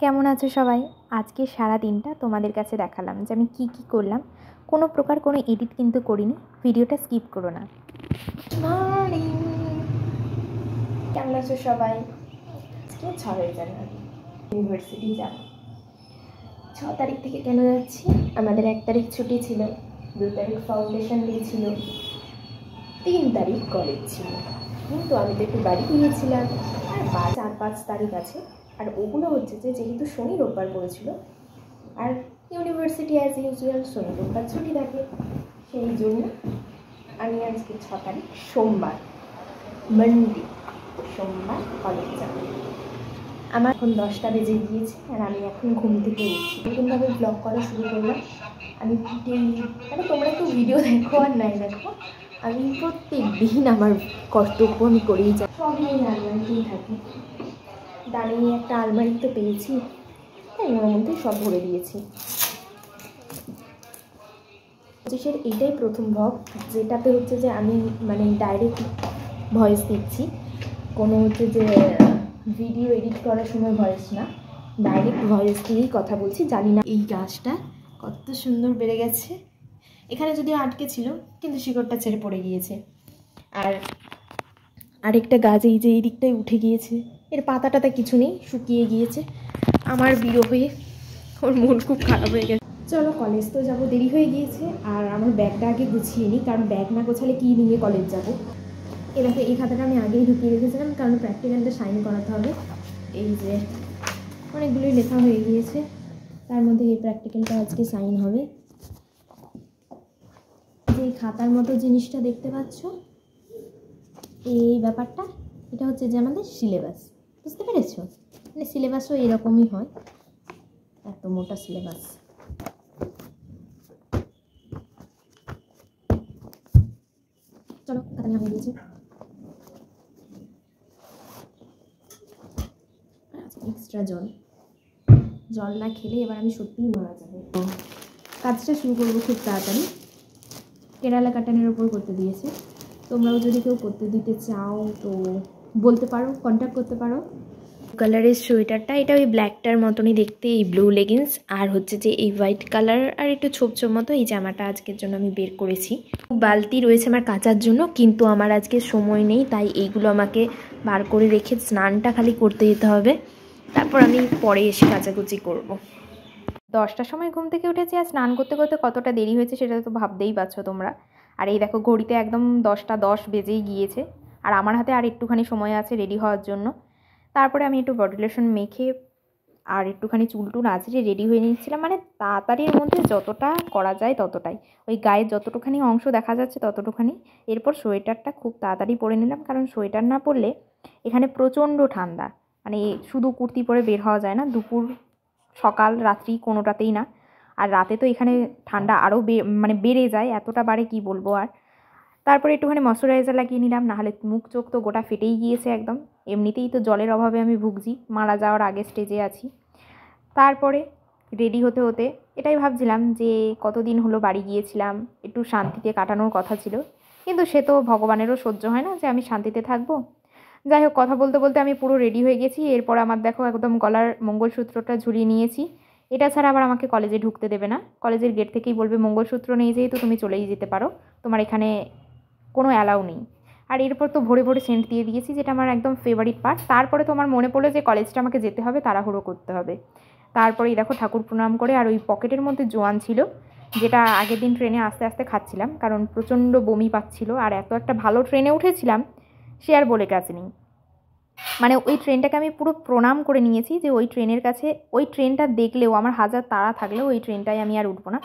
কেমন আছো সবাই? আজকে সারা দিনটা তোমাদের কাছে দেখালাম যে আমি কি কি করলাম। কোনো প্রকার কোনো এডিট কিন্তু করিনি, ভিডিওটা স্কিপ করো না। মর্নিং, কেমন আছো সবাই? আজকে 6 জানুয়ারি, ইউনিভার্সিটি যাব। 6 তারিখ থেকে কেন যাচ্ছি? আমাদের 1 তারিখ ছুটি ছিল, 2 তারিখ ফাউন্ডেশন ডে ছিল, 3 তারিখ কলেজ ছিল, কিন্তু আমি তো একটু বাড়ি গিয়েছিলাম। আর 4-5 তারিখ আছে, আর ওগুলো হচ্ছে যে যেহেতু শনি রোববার পড়েছিল, আর ইউনিভার্সিটি অ্যাজ ইউজুয়াল শনি রোববার ছুটি থাকে, সেই জন্য আমি আজকে 6 তারিখ সোমবার, মানডে, সোমবার কলেজ যাব। আমার এখন 10টা বেজে গিয়েছে, আর আমি এখন ঘুম থেকে উঠছি, নতুনভাবে ব্লগ করা শুরু করলাম। আমি মানে তোমরা একটু ভিডিও দেখো আর নাই দেখো, আমি প্রত্যেক দিন আমার কর্তব্য আমি করেই যাই। সবই এই আলমারিতেই থাকি। দাঁড়িয়ে একটা আলমারি তো পেয়েছি, তাই ওর মধ্যে সব ভরে দিয়েছি। 25-এর এইটাই প্রথম ব্লগ, যেটাতে হচ্ছে যে আমি মানে ডাইরেক্ট ভয়েস দিচ্ছি, কোনো হচ্ছে যে ভিডিও এডিট করার সময় ভয়েস না, ডাইরেক্ট ভয়েস দিয়েই কথা বলছি। জানি না এই গাছটা কত সুন্দর বেড়ে গেছে, এখানে যদিও আটকে ছিল কিন্তু শিকড়টা ছেড়ে পড়ে গিয়েছে। আর আরেকটা গাছ এই যে এই দিকটায় উঠে গিয়েছে, এর পাতাটাতে কিছু নেই, শুকিয়ে গিয়েছে। আমার বিরহে ওর মন খুব খারাপ হয়ে গেছে। চলো কলেজ তো যাবো, দেরি হয়ে গিয়েছে, আর আমার ব্যাগটা আগে গুছিয়ে নিই, কারণ ব্যাগ না গোছালে কী নিয়ে কলেজ যাবো। এ দেখো, এই খাতাটা আমি আগেই ঢুকিয়ে রেখেছিলাম, কারণ প্র্যাকটিক্যালটা সাইন করাতে হবে। এই যে অনেকগুলোই লেখা হয়ে গিয়েছে, তার মধ্যে এই প্র্যাকটিক্যালটা আজকে সাইন হবে। যে খাতার মতো জিনিসটা দেখতে পাচ্ছ, এই ব্যাপারটা, এটা হচ্ছে যে আমাদের সিলেবাস, বুঝতে পেরেছো? মানে সিলেবাসও এরকমই হয়, এত মোটা সিলেবাস। চলো খাতা নেওয়া হয়ে গিয়েছে, এক্সট্রা জল না খেলে এবার আমি সত্যিই মারা যাবো। কাজটা শুরু করবো খুব তাড়াতাড়ি, কেরালা কাটানের ওপর করতে দিয়েছে। তোমরাও যদি কেউ করতে দিতে চাও তো বলতে পারো, কন্ট্যাক্ট করতে পারো। কালারের সোয়েটারটা, এটা ওই ব্ল্যাকটার মতনই দেখতে, এই ব্লু লেগিংস, আর হচ্ছে যে এই হোয়াইট কালার আর একটু ছোপ ছোপ মতো এই জামাটা আজকের জন্য আমি বের করেছি। বালতি রয়েছে আমার কাচার জন্য, কিন্তু আমার আজকে সময় নেই, তাই এইগুলো আমাকে বার করে রেখে স্নানটা খালি করতে যেতে হবে, তারপর আমি পরে এসে কাচাকুচি করব। 10টার সময় ঘুম থেকে উঠেছি, আর স্নান করতে করতে কতটা দেরি হয়েছে সেটা তো ভাবতেই পারছো তোমরা। আর এই দেখো ঘড়িতে একদম 10টা 10 বেজেই গিয়েছে, আর আমার হাতে আর একটুখানি সময় আছে রেডি হওয়ার জন্য। তারপরে আমি একটু বডি লোশন মেখে আর একটুখানি চুল টুল আঁচড়ে রেডি হয়ে নিচ্ছিলাম, মানে তাড়াতাড়ির মধ্যে যতটা করা যায় ততটাই, ওই গায়ের যতটুখানি অংশ দেখা যাচ্ছে ততটুখানি। এরপর সোয়েটারটা খুব তাড়াতাড়ি পরে নিলাম, কারণ সোয়েটার না পরলে এখানে প্রচণ্ড ঠান্ডা, মানে শুধু কুর্তি পরে বের হওয়া যায় না, দুপুর সকাল রাত্রি কোনোটাতেই না। আর রাতে তো এখানে ঠান্ডা আরও মানে বেড়ে যায়, এতটা বাড়ে কি বলবো আর। তারপরে একটুখানি ময়শ্চারাইজার লাগিয়ে নিলাম, নাহলে মুখ চোখ তো গোটা ফেটেই গিয়েছে একদম। এমনিতেই তো জলের অভাবে আমি ভুগছি, মারা যাওয়ার আগে স্টেজে আছি। তারপরে রেডি হতে হতে এটাই ভাবছিলাম যে কতদিন হলো বাড়ি গিয়েছিলাম, একটু শান্তিতে কাটানোর কথা ছিল, কিন্তু সে তো ভগবানেরও সহ্য হয় না যে আমি শান্তিতে থাকবো। যাই হোক, কথা বলতে বলতে আমি পুরো রেডি হয়ে গেছি। এরপর আমার দেখো একদম গলার মঙ্গলসূত্রটা ঝুলিয়ে নিয়েছি। এটা ছাড়া আবার আমাকে কলেজে ঢুকতে দেবে না, কলেজের গেট থেকেই বলবে মঙ্গলসূত্র নেই যেহেতু তুমি চলেই যেতে পারো, তোমার এখানে কোনো অ্যালাউ নেই। আর এরপর তো ভরে ভরে সেন্ট দিয়ে দিয়েছি, যেটা আমার একদম ফেভারিট পার্ট। তারপরে তো আমার মনে পড়লো যে কলেজটা আমাকে যেতে হবে, তাড়াহুড়ো করতে হবে। তারপরেই দেখো ঠাকুর প্রণাম করে, আর ওই পকেটের মধ্যে জোয়ান ছিল, যেটা আগের দিন ট্রেনে আস্তে আস্তে খাচ্ছিলাম, কারণ প্রচণ্ড বমি পাচ্ছিল, আর এত একটা ভালো ট্রেনে উঠেছিলাম সে আর বলে কাজ নেই। মানে ওই ট্রেনটাকে আমি পুরো প্রণাম করে নিয়েছি, যে ওই ট্রেনের কাছে, ওই ট্রেনটা দেখলেও আমার হাজার তাড়া থাকলেও ওই ট্রেনটায় আমি আর উঠবো না।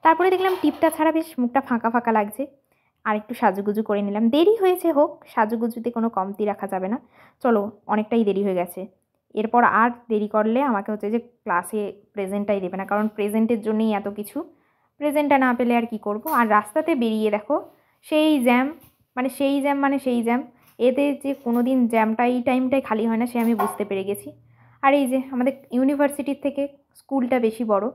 তারপরে দেখলাম টিপটা ছাড়া বেশ মুখটা ফাঁকা ফাঁকা লাগছে, আর একটু সাজুগুজু করে নিলাম। দেরি হয়েছে হোক, সাজুগুজুতে কোনো কমতি রাখা যাবে না। চলো, অনেকটাই দেরি হয়ে গেছে, এরপর আর দেরি করলে আমাকে হচ্ছে যে ক্লাসে প্রেজেন্টটাই দেবে না, কারণ প্রেজেন্টের জন্যই এত কিছু, প্রেজেন্টটা না পেলে আর কি করব। আর রাস্তাতে বেরিয়ে দেখো সেই জ্যাম, মানে সেই জ্যাম, এতে যে কোনো দিন জ্যামটা এই টাইমটায় খালি হয় না সে আমি বুঝতে পেরে গেছি। আর এই যে আমাদের ইউনিভার্সিটির থেকে স্কুলটা বেশি বড়।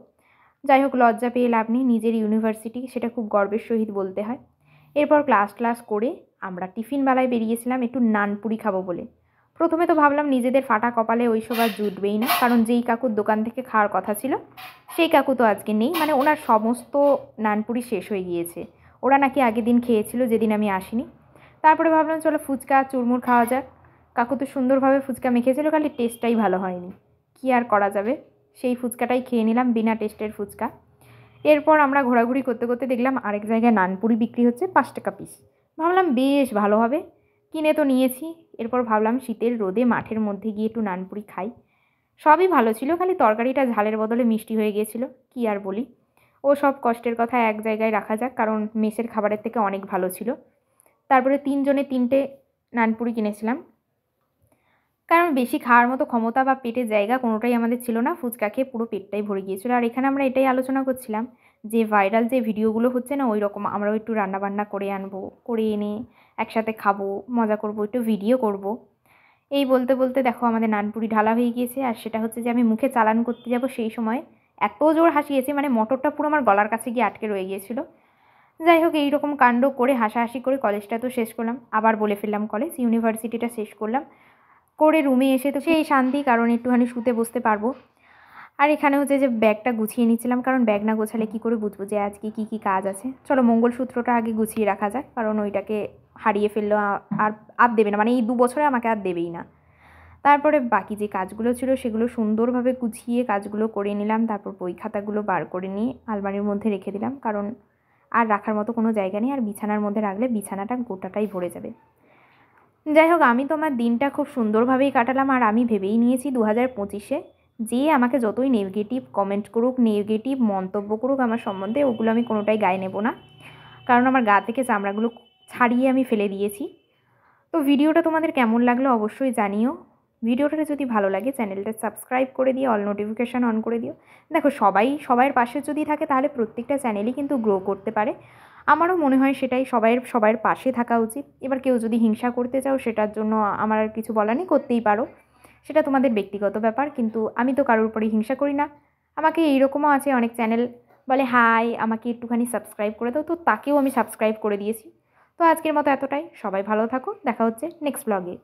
যাই হোক, লজ্জা পেয়ে লাভ নেই, নিজের ইউনিভার্সিটি, সেটা খুব গর্বের সহিত বলতে হয়। এরপর ক্লাস করে আমরা টিফিন বেলায় বেরিয়েছিলাম একটু নানপুরি খাবো বলে। প্রথমে তো ভাবলাম নিজেদের ফাটা কপালে ওইসব আর জুটবেই না, কারণ যেই কাকুর দোকান থেকে খাওয়ার কথা ছিল সেই কাকু তো আজকে নেই, মানে ওনার সমস্ত নানপুরি শেষ হয়ে গিয়েছে। ওরা নাকি আগের দিন খেয়েছিল যেদিন আমি আসিনি। তারপরে ভাবলাম চলো ফুচকা চুরমুর খাওয়া যাক। কাকু তো সুন্দরভাবে ফুচকা মেখেছিল, খালি টেস্টটাই ভালো হয়নি। কী আর করা যাবে, সেই ফুচকাটাই খেয়ে নিলাম, বিনা টেস্টের ফুচকা। এরপর আমরা ঘোরাঘুরি করতে করতে দেখলাম আরেক জায়গায় নানপুরি বিক্রি হচ্ছে 5 টাকা পিস। ভাবলাম বেশ ভালো হবে, কিনে তো নিয়েছি। এরপর ভাবলাম শীতের রোদে মাঠের মধ্যে গিয়ে একটু নানপুরি খাই। সবই ভালো ছিল, খালি তরকারিটা ঝালের বদলে মিষ্টি হয়ে গিয়েছিল। কী আর বলি, ও সব কষ্টের কথা এক জায়গায় রাখা যাক, কারণ মেসের খাবারের থেকে অনেক ভালো ছিল। তারপরে 3 জনে 3টে নানপুরি কিনেছিলাম, কারণ বেশি খাওয়ার মতো ক্ষমতা বা পেটের জায়গা কোনোটাই আমাদের ছিল না। ফুচকা খেয়ে পুরো পেটটাই ভরে গিয়েছিল। আর এখানে আমরা এটাই আলোচনা করছিলাম যে ভাইরাল যে ভিডিওগুলো হচ্ছে না, ওই রকম আমরাও একটু রান্নাবান্না করে আনবো, করে এনে একসাথে খাবো, মজা করবো, একটু ভিডিও করব। এই বলতে বলতে দেখো আমাদের নানপুরি ঢালা হয়ে গিয়েছে। আর সেটা হচ্ছে যে আমি মুখে চালান করতে যাব সেই সময় এত জোর হাসিয়েছে, মানে মটরটা পুরো আমার গলার কাছে গিয়ে আটকে রয়ে গিয়েছিল। যাই হোক, এইরকম কাণ্ড করে হাসাহাসি করে কলেজটা তো শেষ করলাম। আবার বলে ফেললাম কলেজ, ইউনিভার্সিটিটা শেষ করলাম। করে রুমে এসে তো সেই শান্তি, কারণ একটুখানি শুতে বসতে পারবো। আর এখানে হচ্ছে যে ব্যাগটা গুছিয়ে নিচ্ছিলাম, কারণ ব্যাগ না গোছালে কী করে বুঝবো যে আজকে কী কী কাজ আছে। চলো মঙ্গলসূত্রটা আগে গুছিয়ে রাখা যাক, কারণ ওইটাকে হারিয়ে ফেললো আর আর দেবে না, মানে এই 2 বছরে আমাকে আর দেবেই না। তারপরে বাকি যে কাজগুলো ছিল সেগুলো সুন্দরভাবে গুছিয়ে কাজগুলো করে নিলাম। তারপর বই খাতাগুলো বার করে নিয়ে আলমারির মধ্যে রেখে দিলাম, কারণ আর রাখার মতো কোনো জায়গা নেই। আর বিছানার মধ্যে রাখলে বিছানাটা গোটাটাই ভরে যাবে। যাই হোক, আমি তো আমার দিনটা খুব সুন্দরভাবেই কাটালাম। আর আমি ভেবেই নিয়েছি 2025-এ যে আমাকে যতই নেগেটিভ কমেন্ট করুক, নেগেটিভ মন্তব্য করুক আমার সম্বন্ধে, ওগুলো আমি কোনোটাই গায়ে নেব না, কারণ আমার গা থেকে চামড়াগুলো ছাড়িয়ে আমি ফেলে দিয়েছি। তো ভিডিওটা তোমাদের কেমন লাগলো অবশ্যই জানিও। ভিডিওটা যদি ভালো লাগে চ্যানেলটা সাবস্ক্রাইব করে দিয়ে অল নোটিফিকেশান অন করে দিও। দেখো সবার পাশে যদি থাকে তাহলে প্রত্যেকটা চ্যানেলই কিন্তু গ্রো করতে পারে। আমারও মনে হয় সেটাই, সবার পাশে থাকা উচিত। এবার কেউ যদি হিংসা করতে চাও সেটার জন্য আমার আর কিছু বলার নেই, করতেই পারো, সেটা তোমাদের ব্যক্তিগত ব্যাপার। কিন্তু আমি তো কারোর উপরে হিংসা করি না। আমাকে এইরকমও আছে অনেক চ্যানেল বলে হাই আমাকে একটুখানি সাবস্ক্রাইব করে দাও, তো তাকেও আমি সাবস্ক্রাইব করে দিয়েছি। তো আজকের মতো এতটাই, সবাই ভালো থাকো, দেখা হচ্ছে নেক্সট ব্লগে।